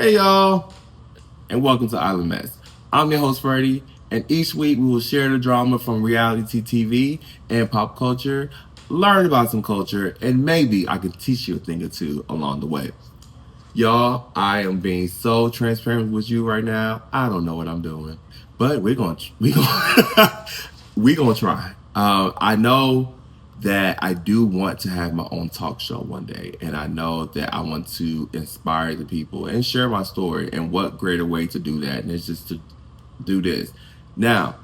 Hey y'all, and welcome to Island Mess. I'm your host Freddie, and each week we will share the drama from reality TV and pop culture, learn about some culture, and maybe I can teach you a thing or two along the way. Y'all, I am being so transparent with you right now. I don't know what I'm doing, but we gonna try. I know that I do want to have my own talk show one day, and I know that I want to inspire the people and share my story. And what greater way to do that? And it's just to do this. Now,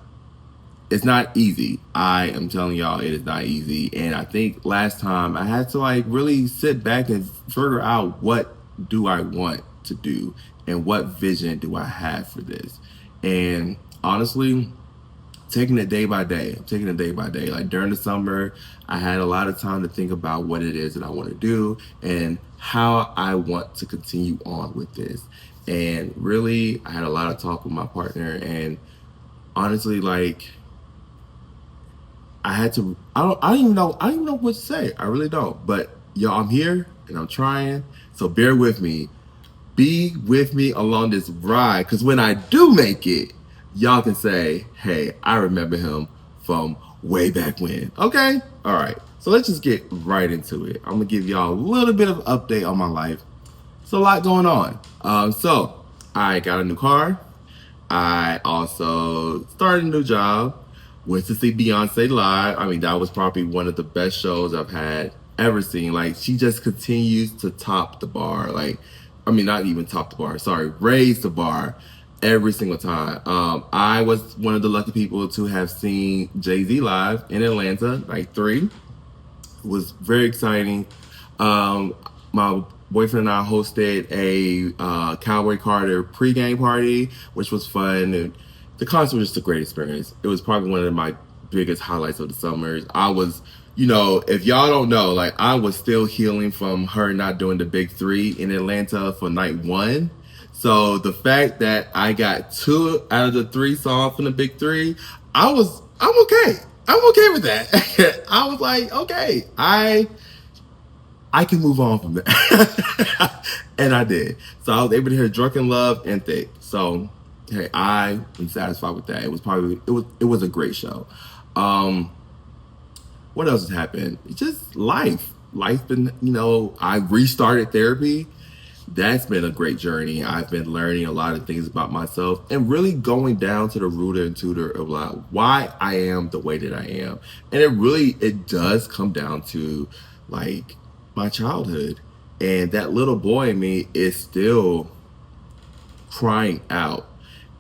it's not easy. I am telling y'all, it is not easy. And I think last time I had to like really sit back and figure out what do I want to do and what vision do I have for this. And honestly, taking it day by day. I'm taking it day by day. Like during the summer, I had a lot of time to think about what it is that I want to do and how I want to continue on with this. And really, I had a lot of talk with my partner, and honestly, like I had to. I don't even know. I don't even know what to say. I really don't. But y'all, I'm here and I'm trying. So bear with me. Be with me along this ride, because when I do make it, y'all can say, "Hey, I remember him from way back when." Okay, all right. So let's just get right into it. I'm gonna give y'all a little bit of update on my life. It's a lot going on. So I got a new car. I also started a new job. Went to see Beyonce live. I mean, that was probably one of the best shows I've had ever seen. Like, she just continues to top the bar. Like, I mean, not even top the bar. Sorry, raise the bar every single time. I was one of the lucky people to have seen Jay-Z live in Atlanta, like three. It was very exciting. My boyfriend and I hosted a Cowboy Carter pregame party, which was fun. And the concert was just a great experience. It was probably one of my biggest highlights of the summers. I was, if y'all don't know, like I was still healing from her not doing the big three in Atlanta for night one. So the fact that I got two out of the three songs from the big three, I'm okay. I'm okay with that. I was like, okay, I can move on from that. And I did. So I was able to hear Drunken Love and Thick. So hey, I am satisfied with that. It was a great show. Um what else has happened? It's just life. Life been, I restarted therapy. That's been a great journey. I've been learning a lot of things about myself and really going down to the root and tutor of like why I am the way that I am. And it does come down to like my childhood. And that little boy in me is still crying out.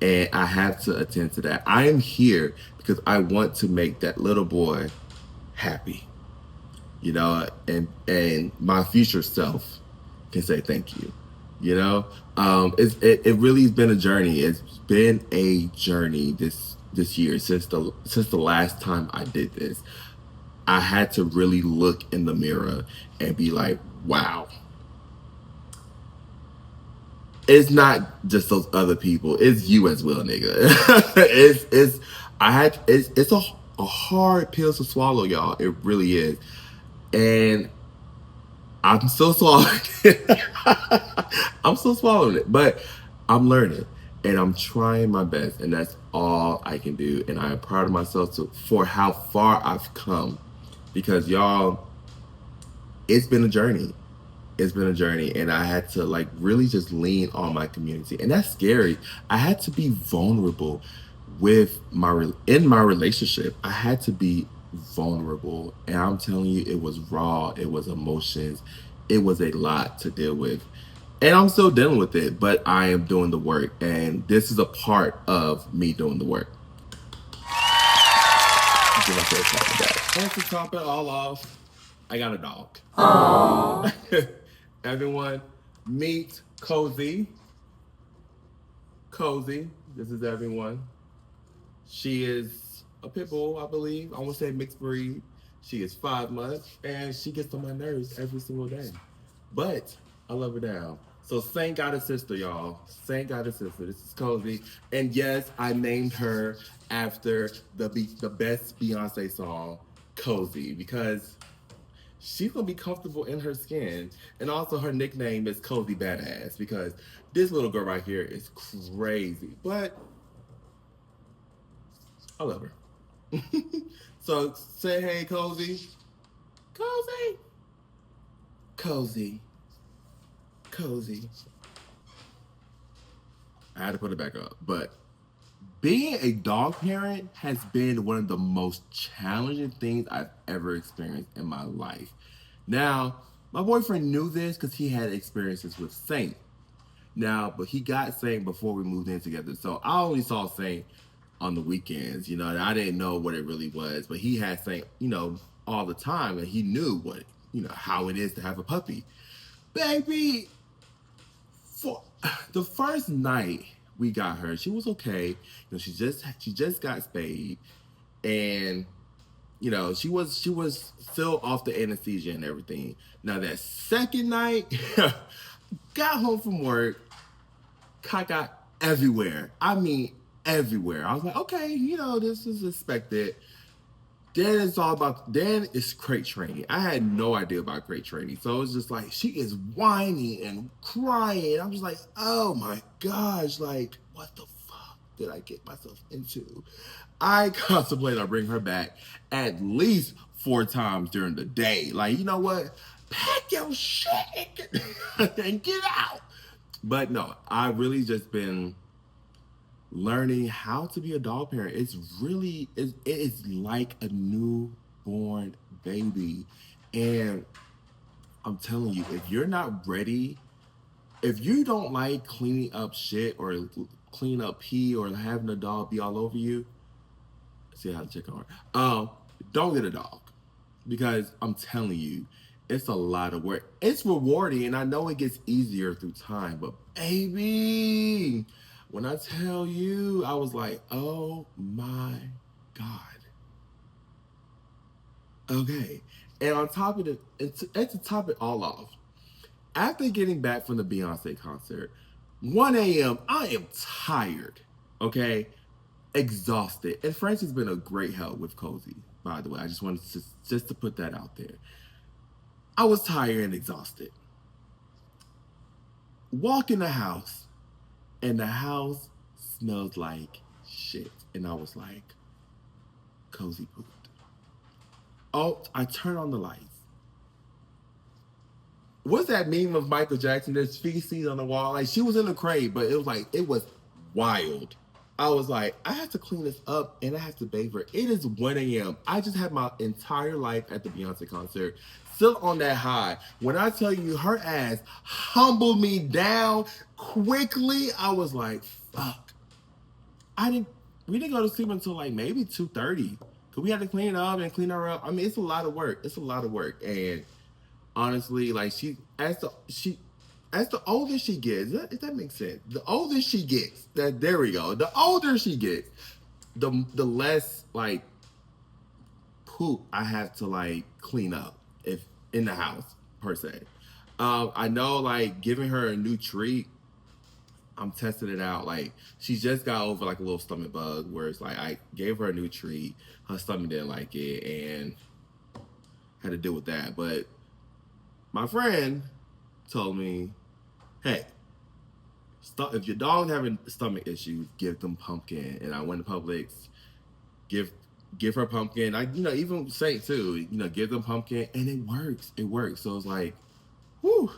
And I have to attend to that. I am here because I want to make that little boy happy, and my future self can say thank you. It really has been a journey. It's been a journey this year since the last time I did this. I had to really look in the mirror and be like, wow, it's not just those other people. It's you as well, nigga. it's I had it's a hard pill to swallow, y'all. It really is. And I'm still swallowing it. I'm still swallowing it, but I'm learning and I'm trying my best, and that's all I can do. And I am proud of myself for how far I've come, because y'all, it's been a journey. It's been a journey, and I had to like really just lean on my community, and that's scary. I had to be vulnerable with in my relationship. I had to be vulnerable, and I'm telling you, it was raw. It was emotions. It was a lot to deal with, and I'm still dealing with it. But I am doing the work, and this is a part of me doing the work. Give myself a pat on the back. And to top it all off, I got a dog. Aww. Everyone, meet Cozy. Cozy, this is everyone. She is a pit bull, I believe. I want to say mixed breed. She is 5 months, and she gets on my nerves every single day. But I love her down. So thank God a sister, y'all. Thank God a sister. This is Cozy. And yes, I named her after the best Beyonce song, Cozy, because she's gonna be comfortable in her skin. And also her nickname is Cozy Badass because this little girl right here is crazy. But I love her. So say hey, Cozy. Cozy. Cozy. Cozy. I had to put it back up. But being a dog parent has been one of the most challenging things I've ever experienced in my life. Now, my boyfriend knew this because he had experiences with Saint. Now, but he got Saint before we moved in together. So I only saw Saint on the weekends, and I didn't know what it really was. But he had Saint, all the time, and he knew how it is to have a puppy. Baby, for the first night we got her, she was okay. She just got spayed, and she was still off the anesthesia and everything. Now that second night, got home from work, caca everywhere. I mean everywhere. I was like, okay, this is expected. Then it's crate training. I had no idea about crate training. So it's just like she is whining and crying. I'm just like, oh my gosh, like what the fuck did I get myself into? I contemplate on bringing her back at least 4 times during the day. Like, you know what? Pack your shit and get out. But no, I really just been learning how to be a dog parent. It is like a newborn baby. And I'm telling you, if you're not ready, if you don't like cleaning up shit or clean up pee or having a dog be all over you, see how to check on her. Don't get a dog because I'm telling you, it's a lot of work. It's rewarding, and I know it gets easier through time. But baby, when I tell you, I was like, oh my god. Okay, and on top of to top it all off, after getting back from the Beyonce concert, 1 a.m. I am tired. Okay, exhausted. And Frank's been a great help with Cozy, by the way. I just wanted to put that out there. I was tired and exhausted. Walk in the house, and the house smells like shit. And I was like, Cozy pooped. Oh, I turn on the lights. What's that meme of Michael Jackson? There's feces on the wall. Like she was in the crate, but it was wild. I was like, I have to clean this up and I have to bathe her. It is 1 a.m. I just had my entire life at the Beyonce concert. Still on that high. When I tell you her ass humbled me down quickly, I was like, fuck. I didn't we didn't go to sleep until like maybe 2:30. Cause we had to clean up and clean her up. I mean, it's a lot of work. It's a lot of work. And honestly, like as the older she gets, if that makes sense. The older she gets, that there we go. The older she gets, the less like poop I have to like clean up if in the house per se. I know like giving her a new treat. I'm testing it out. Like she just got over like a little stomach bug, where it's like I gave her a new treat, her stomach didn't like it, and had to deal with that. But my friend told me, hey, if your dog having stomach issues, give them pumpkin. And I went to Publix, give give her pumpkin. I even say too, give them pumpkin, and it works. It works. So it's like, whew.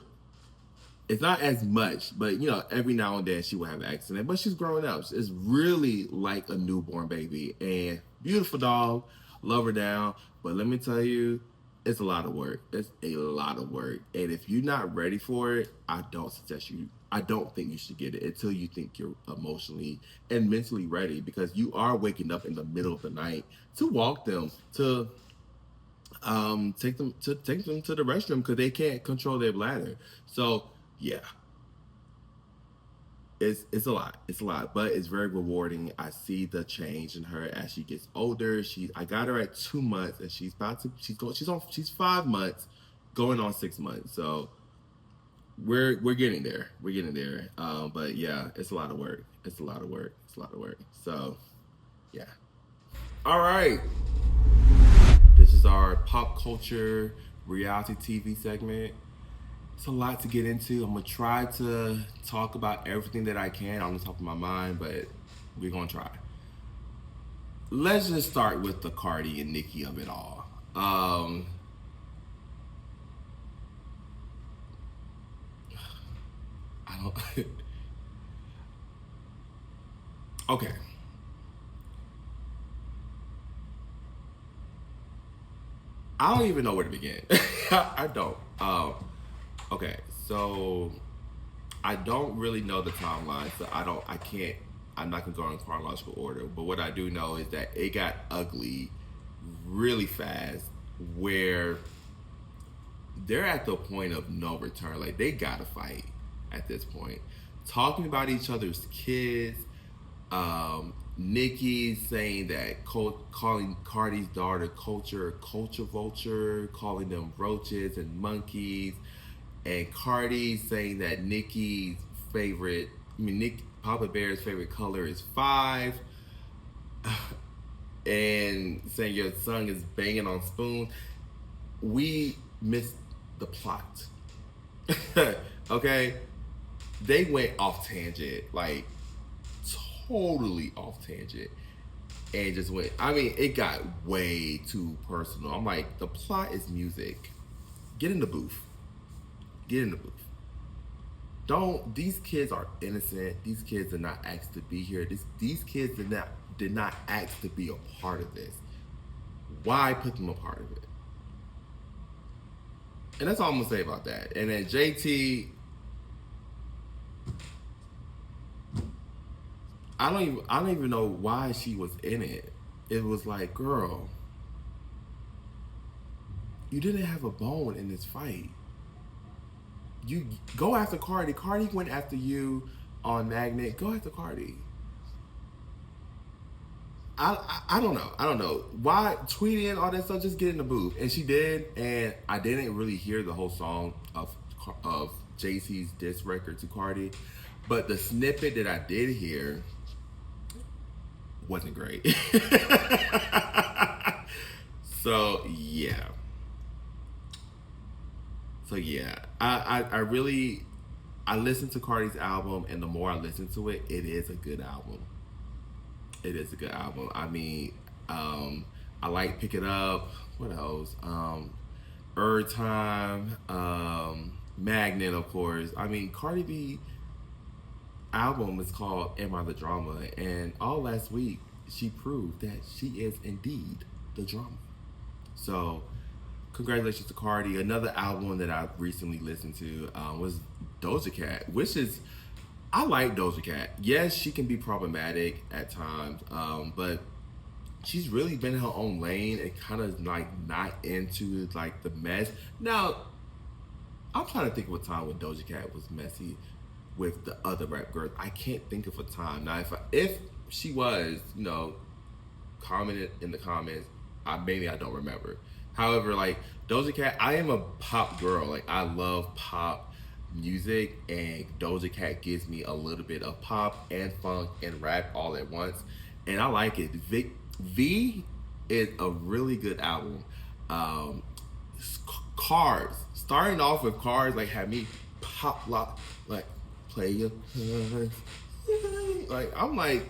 It's not as much, but every now and then she will have an accident. But she's growing up. It's really like a newborn baby, and beautiful dog. Love her down. But let me tell you, it's a lot of work. It's a lot of work, and if you're not ready for it, I don't suggest you. I don't think you should get it until you think you're emotionally and mentally ready, because you are waking up in the middle of the night to walk them, to take them to the restroom because they can't control their bladder. So yeah, it's a lot. It's a lot, but it's very rewarding. I see the change in her as she gets older. I got her at 2 months, and she's 5 months, going on 6 months. So we're getting there. We're getting there. But yeah, it's a lot of work. It's a lot of work. It's a lot of work. So yeah. All right. This is our pop culture reality TV segment. It's a lot to get into. I'm gonna try to talk about everything that I can on the top of my mind, but we're gonna try. Let's just start with the Cardi and Nicki of it all. I don't. Okay, I don't even know where to begin. I don't. Okay, so I don't really know the timeline, so I don't. I can't. I'm not gonna go in chronological order. But what I do know is that it got ugly really fast, where they're at the point of no return. Like they gotta fight at this point. Talking about each other's kids. Nikki saying that calling Cardi's daughter culture vulture, calling them roaches and monkeys, and Cardi saying that Nikki's favorite, I mean Nick Papa Bear's favorite color is five, and saying your son is banging on spoons. We missed the plot. Okay, they went off tangent, like totally off tangent, and just went. I mean, it got way too personal. I'm like, the plot is music. Get in the booth. Get in the booth. Don't. These kids are innocent. These kids did not ask to be here. These kids did not ask to be a part of this. Why put them a part of it? And that's all I'm gonna say about that. And then JT, I don't even know why she was in it. It was like, girl, you didn't have a bone in this fight. You go after Cardi. Cardi went after you on Magnet. Go after Cardi. I don't know. I don't know why tweeting all that stuff. Just get in the booth, and she did. And I didn't really hear the whole song of JC's diss record to Cardi, but the snippet that I did hear wasn't great. So yeah, I really I listened to Cardi's album, and the more I listen to it, it is a good album. It is a good album. I mean, I like Pick It Up. What else? Time, Magnet, of course. I mean, Cardi B album is called Am I the Drama? And all last week, she proved that she is indeed the drama. So, congratulations to Cardi. Another album that I recently listened to was Doja Cat, which is I like Doja Cat. Yes, she can be problematic at times, but she's really been in her own lane and kind of like not into like the mess. Now, I'm trying to think of a time when Doja Cat was messy with the other rap girls. I can't think of a time. Now, if she was, commented in the comments, maybe I don't remember. However, like Doja Cat, I am a pop girl. Like I love pop music, and Doja Cat gives me a little bit of pop and funk and rap all at once, and I like it. V is a really good album. Um, Cars, starting off with Cars, like had me pop lock, like play your cards. Like I'm like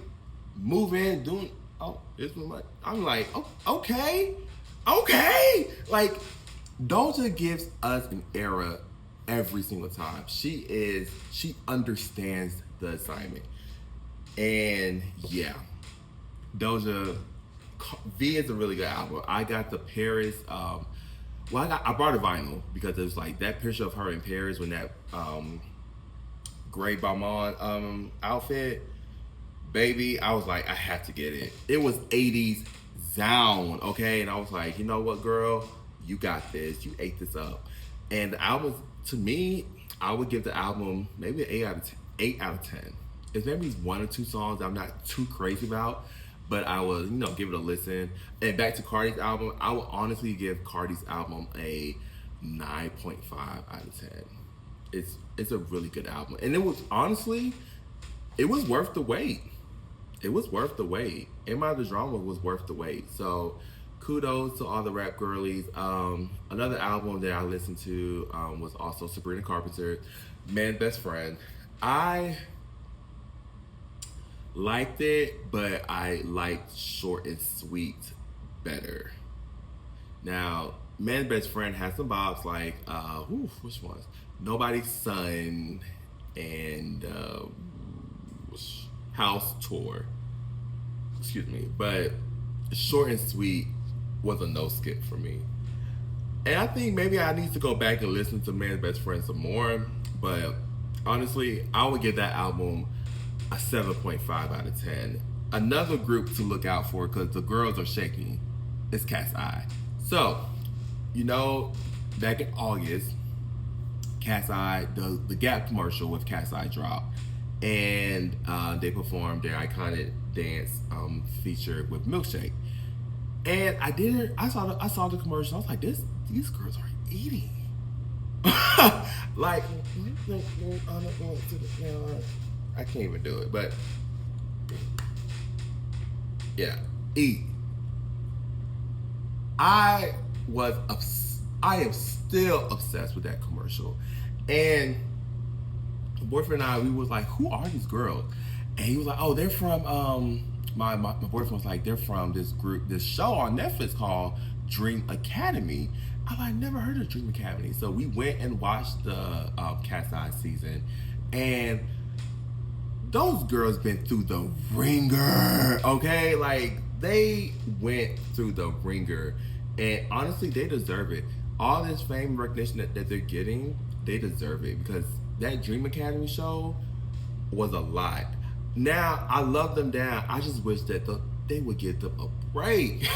moving, doing. Oh, it's like I'm like, oh, okay, okay. Like Doja gives us an era every single time. She understands the assignment. And yeah, Doja V is a really good album. I got the Paris I brought a vinyl because it was like that picture of her in Paris when that Grey Balmain outfit. Baby, I was like, I have to get it. It was 80s sound, okay? And I was like, you know what, girl? You got this. You ate this up. And the album, to me, I would give the album maybe an 8 out of 10. It's maybe one or two songs I'm not too crazy about, but I will, give it a listen. And back to Cardi's album, I would honestly give Cardi's album a 9.5 out of 10. It's a really good album. And it was honestly, it was worth the wait. It was worth the wait. Am I the Drama was worth the wait. So kudos to all the rap girlies. Another album that I listened to was also Sabrina Carpenter, Man Best Friend. I liked it, but I liked Short and Sweet better. Now, Man Best Friend has some bops like, which ones? Nobody's Son and House Tour. Excuse me. But Short and Sweet was a no skip for me. And I think maybe I need to go back and listen to Man's Best Friend some more. But honestly, I would give that album a 7.5 out of 10. Another group to look out for because the girls are shaking is Cat's Eye. So, you know, back in August, Cat's Eye, the Gap commercial with Cat's Eye dropped. And they performed their iconic dance feature with Milkshake. And I saw the commercial. I was like, these girls are eating. Like, I can't even do it, but yeah, eat. I I am still obsessed with that commercial, and my boyfriend and I, we was like, who are these girls? And he was like, oh, they're from my boyfriend was like, they're from this show on Netflix called Dream Academy. I'm like, never heard of Dream Academy. So we went and watched the Cat's Eye season, and those girls been through the ringer, okay? Like, they went through the ringer, and honestly, they deserve it. All this fame and recognition that they're getting, they deserve it because that Dream Academy show was a lot. Now, I love them down. I just wish that they would give them a break.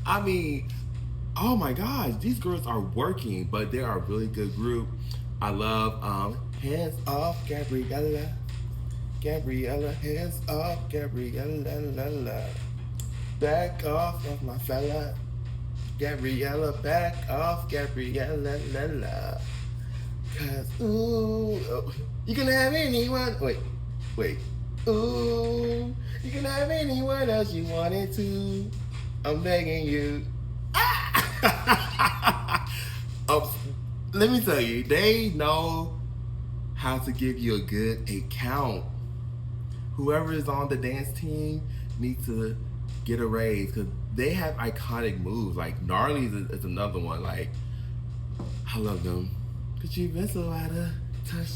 I mean, oh my gosh, these girls are working, but they are a really good group. I love Hands Off Gabriella. Gabriella, hands off, Gabriella. Back off of my fella. Gabriella, back off, Gabriella. Cause, ooh, you can have anyone. Wait. Ooh, you can have anyone else you wanted to. I'm begging you. Let me tell you, they know how to give you a good account. Whoever is on the dance team needs to get a raise because they have iconic moves. Like Gnarly is another one. Like, I love them. Cause you've been so out of touch.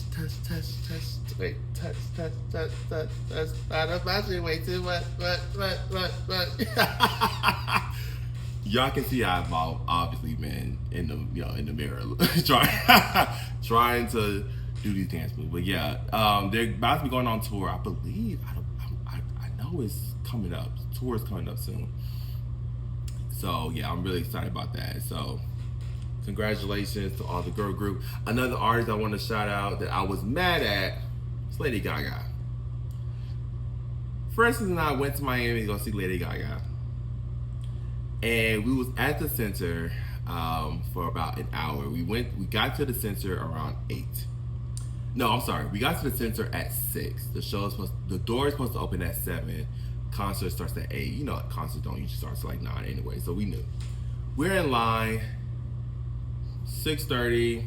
Wait, touch. Out of fashion, way too much. What? Y'all can see I've obviously been in the mirror trying to do these dance moves. But yeah, they're about to be going on tour. I believe I know it's coming up. Tour is coming up soon. So yeah, I'm really excited about that. So congratulations to all the girl group. Another artist I want to shout out that I was mad at is Lady Gaga. Francis and I went to Miami to go see Lady Gaga. And we was at the center for about an hour. We got to the center around 8. No, I'm sorry. We got to the center at 6. The door is supposed to open at 7. Concert starts at 8. You know, concerts don't usually start till like 9 anyway, so we knew. We're in line. 6:30,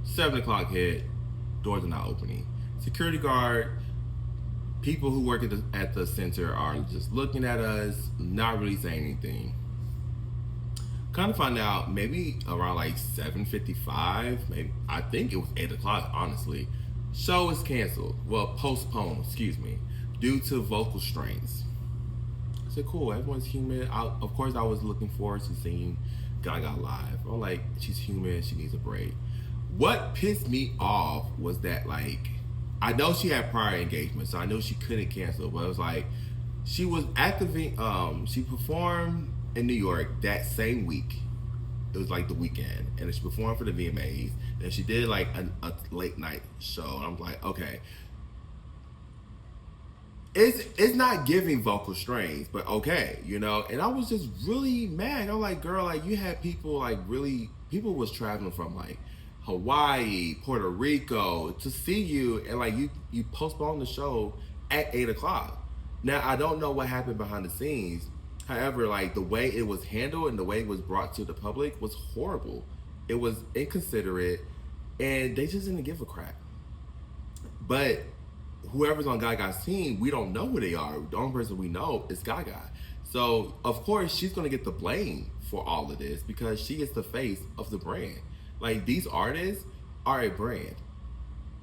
7 o'clock hit. Doors are not opening. Security guard, people who work at the center are just looking at us, not really saying anything. Kind of find out maybe around like 7:55, maybe I think it was 8 o'clock. Honestly, show is canceled. Well, postponed. Excuse me, due to vocal strains. I said, cool. Everyone's human. Of course, I was looking forward to seeing Gaga live. I'm like, she's human. She needs a break. What pissed me off was that like, I know she had prior engagements, so I know she couldn't cancel. But it was like, she was at the she performed in New York that same week. It was like the weekend, and then she performed for the VMAs. And she did like a late night show. And I'm like, okay, it's not giving vocal strains, but okay, you know. And I was just really mad. I'm like, girl, like you had people like really, people was traveling from like Hawaii, Puerto Rico to see you, and like you postponed the show at 8 o'clock. Now I don't know what happened behind the scenes. However, like the way it was handled and the way it was brought to the public was horrible. It was inconsiderate, and they just didn't give a crap. But whoever's on Gaga's team, we don't know who they are. The only person we know is Gaga. So of course she's gonna get the blame for all of this because she is the face of the brand. Like these artists are a brand,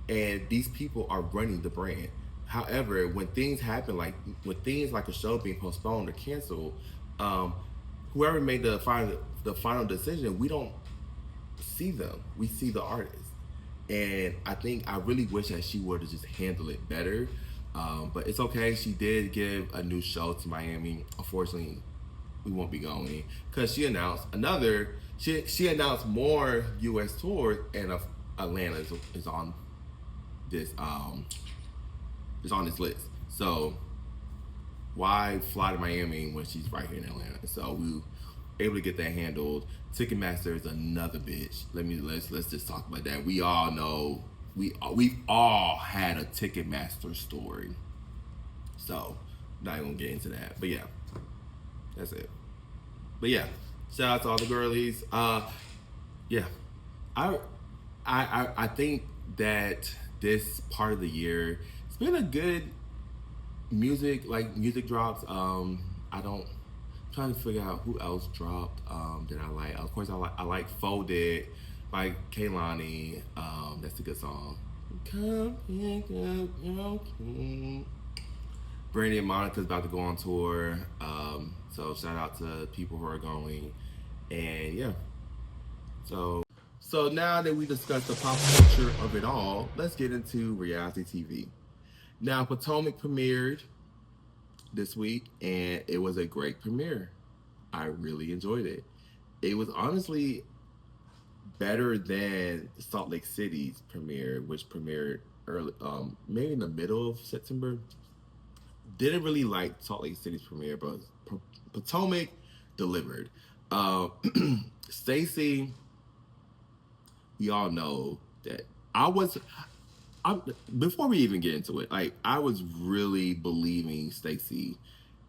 and these people are running the brand. However, when things happen, like when things like a show being postponed or canceled, um, whoever made the final decision, we don't see them. We see the artist. And I think I really wish that she would have just handled it better. But it's okay. She did give a new show to Miami. Unfortunately, we won't be going because she announced another. She announced more U.S. tours, and Atlanta is on this list. So why fly to Miami when she's right here in Atlanta? So we were able to get that handled. Ticketmaster is another bitch. Let's just talk about that. We all know we've all had a Ticketmaster story. So not gonna get into that. But yeah, that's it. But yeah, shout out to all the girlies. Yeah, I I think that this part of the year it's been a good music drops. I don't I'm trying to figure out who else dropped that I like. Of course, I like Folded by Kaylani. That's a good song. Come pick up your king. Brandy and Monica's about to go on tour. So shout out to people who are going. And yeah. So now that we discussed the pop culture of it all, let's get into reality TV. Now Potomac premiered this week, and it was a great premiere. I really enjoyed it. It was honestly better than Salt Lake City's premiere, which premiered early, maybe in the middle of September. Didn't really like Salt Lake City's premiere, but Potomac delivered. Uh, Stacy, we all know that I was. Before we even get into it, like I was really believing Stacy,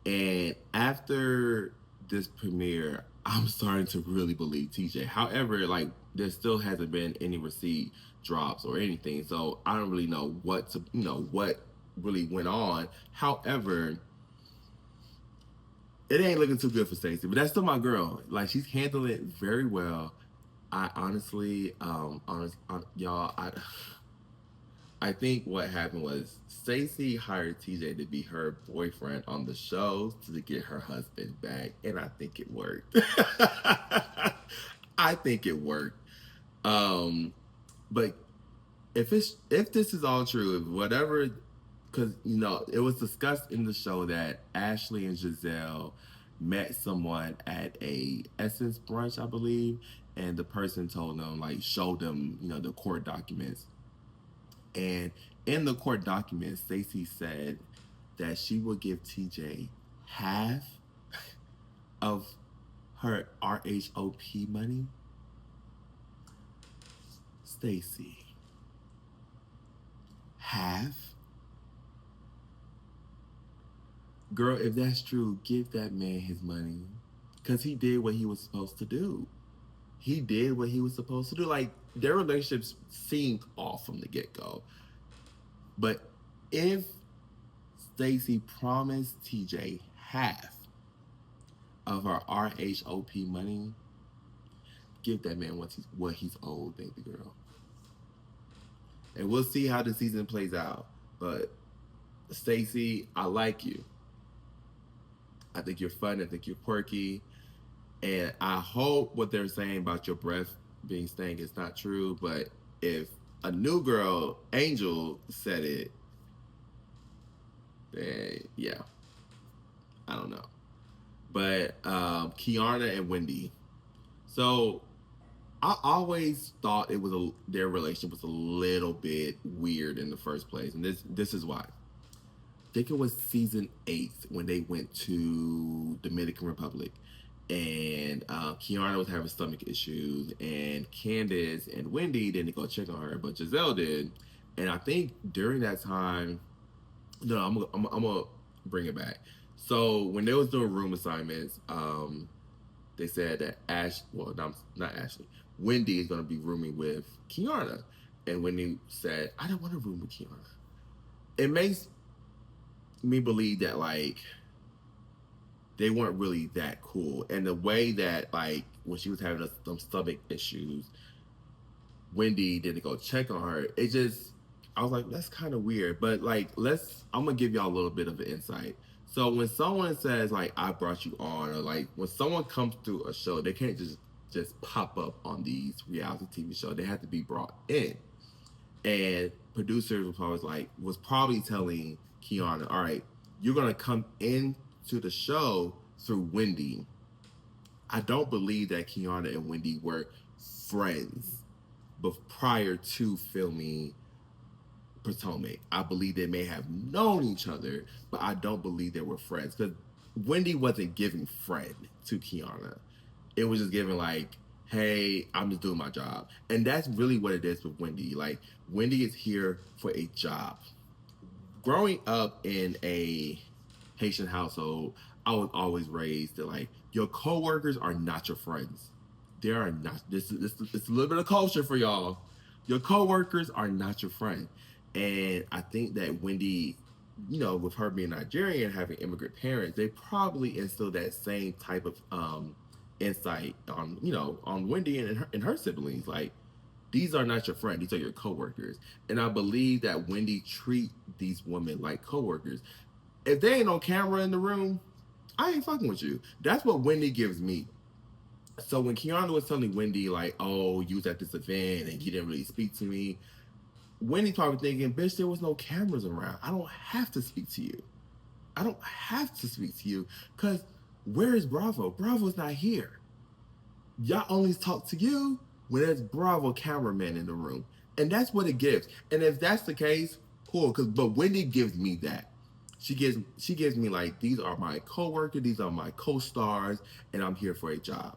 and after this premiere, I'm starting to really believe TJ. However, like there still hasn't been any receipt drops or anything, so I don't really know what really went on. However, it ain't looking too good for Stacey, but that's still my girl. Like she's handling it very well. I honestly, y'all, I think what happened was Stacey hired TJ to be her boyfriend on the show to get her husband back, and I think it worked. I think it worked. Um, but if this is all true, if whatever, because it was discussed in the show that Ashley and Giselle met someone at a Essence brunch, I believe, and the person told them like showed them the court documents, and in the court documents, Stacey said that she will give TJ half of her RHOP money. Stacey, half? Girl, if that's true, give that man his money. Because he did what he was supposed to do. He did what he was supposed to do. Like, their relationships seemed off from the get-go. But if Stacey promised TJ half of her RHOP money, give that man what he's owed, baby girl. And we'll see how the season plays out. But Stacey, I like you. I think you're fun. I think you're quirky. And I hope what they're saying about your breath being stank is not true. But if a new girl, Angel, said it, then yeah, I don't know. But Kiana and Wendy. So I always thought their relationship was a little bit weird in the first place, and this is why. I think it was season 8 when they went to Dominican Republic, and Kiana was having stomach issues, and Candace and Wendy didn't go check on her, but Giselle did. And I think during that time, no, I'm gonna bring it back. So when they was doing room assignments, they said that not Ashley, Wendy is going to be rooming with Kiana, and Wendy said, "I don't want to room with Kiana." It makes me believe that like they weren't really that cool, and the way that like when she was having some stomach issues, Wendy didn't go check on her. It just, I was like, that's kind of weird. But like, I'm gonna give y'all a little bit of an insight. So when someone says like, I brought you on, or like when someone comes through a show, they can't just pop up on these reality TV shows. They have to be brought in. And producers was probably telling Kiana, all right, you're gonna come into the show through Wendy. I don't believe that Kiana and Wendy were friends but prior to filming Potomac. I believe they may have known each other, but I don't believe they were friends because Wendy wasn't giving friend to Kiana. It was just giving like, hey, I'm just doing my job. And that's really what it is with Wendy. Like, Wendy is here for a job. Growing up in a Haitian household, I was always raised that like your coworkers are not your friends. They are not. This it's a little bit of culture for y'all. Your coworkers are not your friend, and I think that Wendy, with her being Nigerian and having immigrant parents, they probably instilled that same type of insight on on Wendy and her siblings. Like, these are not your friends; these are your coworkers, and I believe that Wendy treat these women like coworkers. If they ain't no camera in the room, I ain't fucking with you. That's what Wendy gives me. So when Kiana was telling Wendy, like, oh, you was at this event and you didn't really speak to me, Wendy's probably thinking, bitch, there was no cameras around. I don't have to speak to you. I don't have to speak to you because where is Bravo? Bravo's not here. Y'all only talk to you when there's Bravo cameraman in the room. And that's what it gives. And if that's the case, cool. But Wendy gives me that. She gives me like, these are my coworkers, these are my co-stars, and I'm here for a job.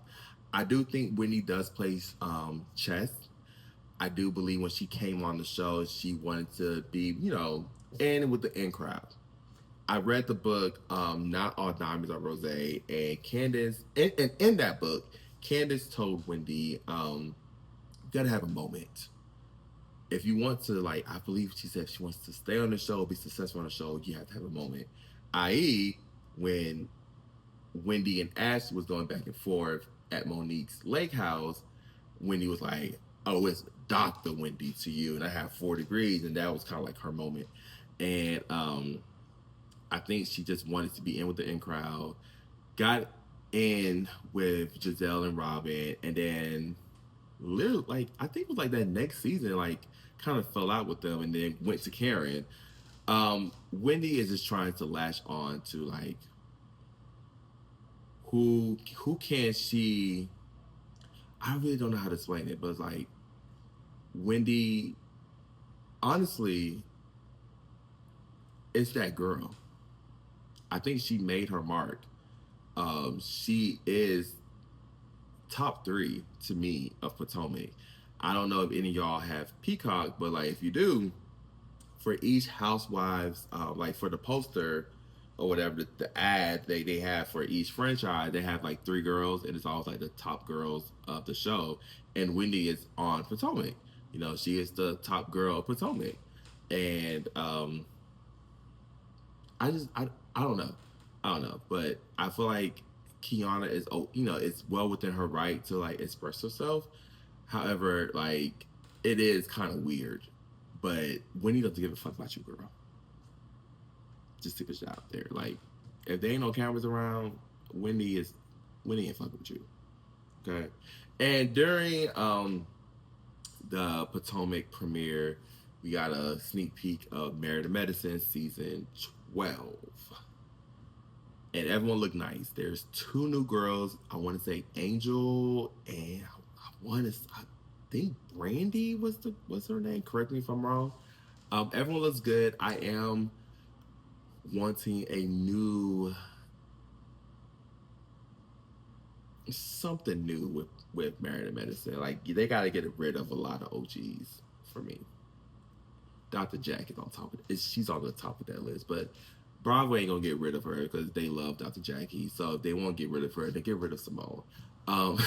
I do think Wendy does play chess. I do believe when she came on the show, she wanted to be, in with the in crowd. I read the book, Not All Diamonds Are Rose, and Candace, and in that book, Candace told Wendy, you gotta have a moment. If you want to, like, I believe she said she wants to stay on the show, be successful on the show, you have to have a moment. I.e., when Wendy and Ash was going back and forth at Monique's lake house, Wendy was like, oh, it's Dr. Wendy to you, and I have 4 degrees, and that was kind of like her moment. And I think she just wanted to be in with the in crowd, got in with Giselle and Robin, and then little like I think it was like that next season, like kind of fell out with them and then went to Karen. Wendy is just trying to latch on to like who can she, I really don't know how to explain it, but it's like Wendy, honestly, it's that girl. I think she made her mark. She is top three to me of Potomac. I don't know if any of y'all have Peacock, but like if you do, for each housewives, like for the poster or whatever, the ad they have for each franchise, they have like 3 girls, and it's always like the top girls of the show. And Wendy is on Potomac. She is the top girl of Potomac, and I don't know. I don't know, but I feel like Kiana is, it's well within her right to like express herself. However, like, it is kind of weird. But Wendy doesn't give a fuck about you, girl. Just to put it out there. Like, if there ain't no cameras around, Wendy ain't fucking with you. Okay. And during the Potomac premiere, we got a sneak peek of Married to Medicine season 12. And everyone looked nice. There's 2 new girls. I want to say Angel and I think Brandy was her name. Correct me if I'm wrong. Everyone looks good. I am wanting a new something new with Married to Medicine. Like, they got to get rid of a lot of OGs for me. Dr. Jack is on top of it. She's on the top of that list, but Broadway ain't gonna get rid of her because they love Dr. Jackie. So if they won't get rid of her, they get rid of Simone. Um,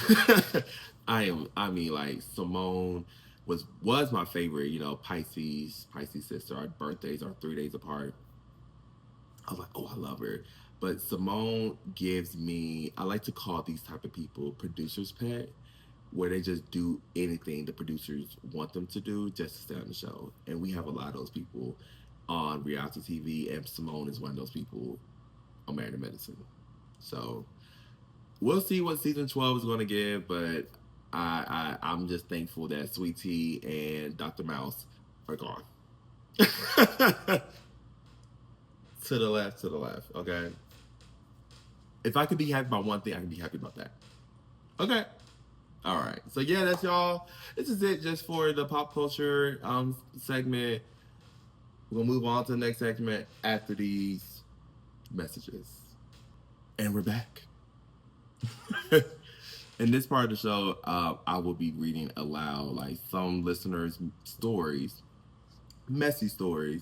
I mean, like Simone was my favorite. You know, Pisces sister. Our birthdays are 3 days apart. I was like, oh, I love her. But Simone gives me. I like to call these type of people producers pet, where they just do anything the producers want them to do just to stay on the show. And we have a lot of those people on reality TV, and Simone is one of those people on Married to Medicine. So we'll see what season 12 is going to give, but I'm just thankful that Sweet Tea and Dr. Mouse are gone. To the left, to the left. Okay. If I could be happy about one thing, I can be happy about that. Okay. All right. So yeah, that's y'all. This is it just for the pop culture segment. We're gonna move on to the next segment after these messages. And we're back. In this part of the show, I will be reading aloud like some listeners' stories, messy stories.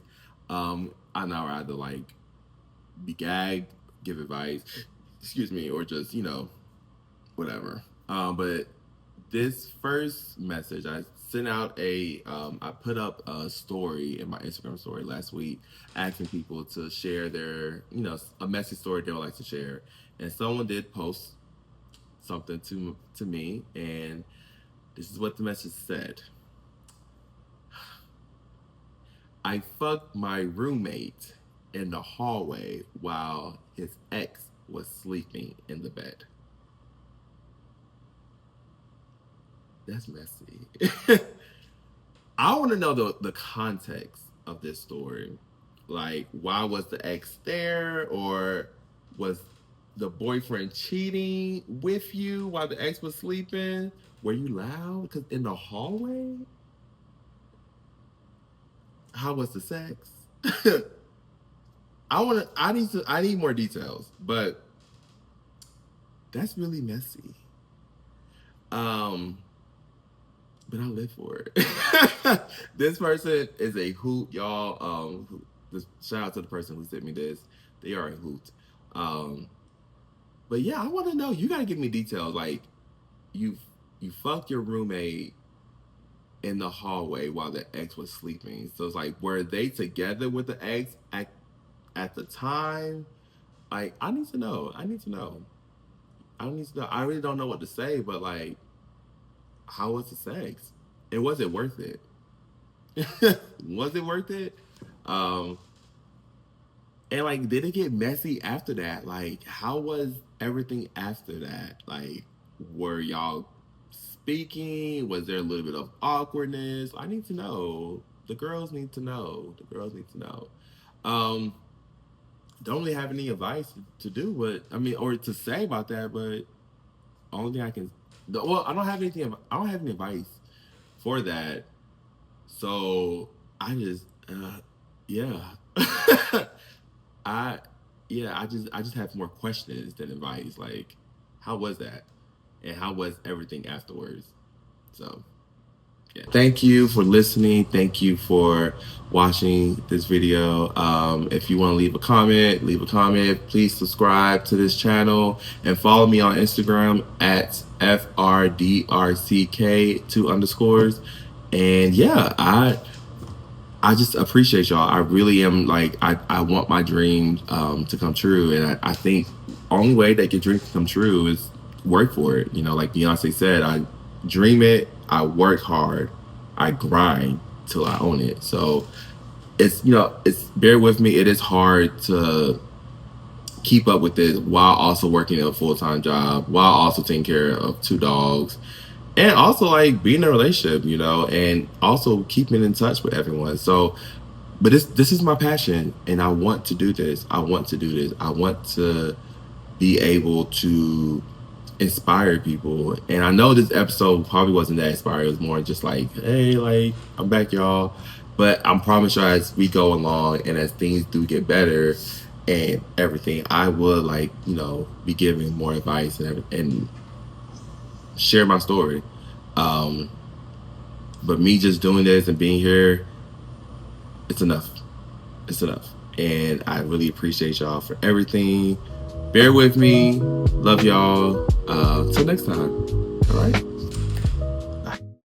I know either like be gagged, give advice, excuse me, or just whatever. But this first message, I sent out I put up a story in my Instagram story last week, asking people to share their, a messy story they would like to share, and someone did post something to me, and this is what the message said. I fucked my roommate in the hallway while his ex was sleeping in the bed. That's messy. I want to know the context of this story. Like, why was the ex there? Or was the boyfriend cheating with you while the ex was sleeping? Were you loud? Because in the hallway? How was the sex? I need more details, but that's really messy. Um, but I live for it. This person is a hoot, y'all. Shout out to the person who sent me this. They are a hoot. Um, but yeah, I want to know. You gotta give me details. Like, you you fucked your roommate in the hallway while the ex was sleeping. So it's like, were they together with the ex at the time? Like, I need to know. I need to know. I need to know. I really don't know what to say, but like, how was the sex? And was it worth it? Was it worth it? Um, and like, did it get messy after that? Like, how was everything after that? Like, were y'all speaking? Was there a little bit of awkwardness? I need to know. The girls need to know. The girls need to know. Um, don't really have any advice to do, but I mean, or to say about that. But only thing I can, well, I don't have anything. I don't have any advice for that. So I just, yeah. I yeah, I just have more questions than advice. Like, how was that? And how was everything afterwards? So yeah. Thank you for listening. Thank you for watching this video. If you want to leave a comment, leave a comment. Please subscribe to this channel and follow me on Instagram at FRDRCK 2 underscores. And yeah, I just appreciate y'all. I really am like I want my dream to come true, and I think only way that your dream can come true is work for it. You know, like Beyonce said, I dream it, I work hard, I grind till I own it. So it's bear with me. It is hard to keep up with this while also working a full-time job, while also taking care of 2 dogs, and also like being in a relationship, and also keeping in touch with everyone. So, but this is my passion, and I want to do this. I want to do this. I want to be able to inspire people. And I know this episode probably wasn't that inspiring. It was more just like, hey, like, I'm back, y'all. But I promise you, as we go along and as things do get better and everything, I will be giving more advice and share my story. But me just doing this and being here, it's enough. It's enough. And I really appreciate y'all for everything. Bear with me. Love y'all. Till next time. All right.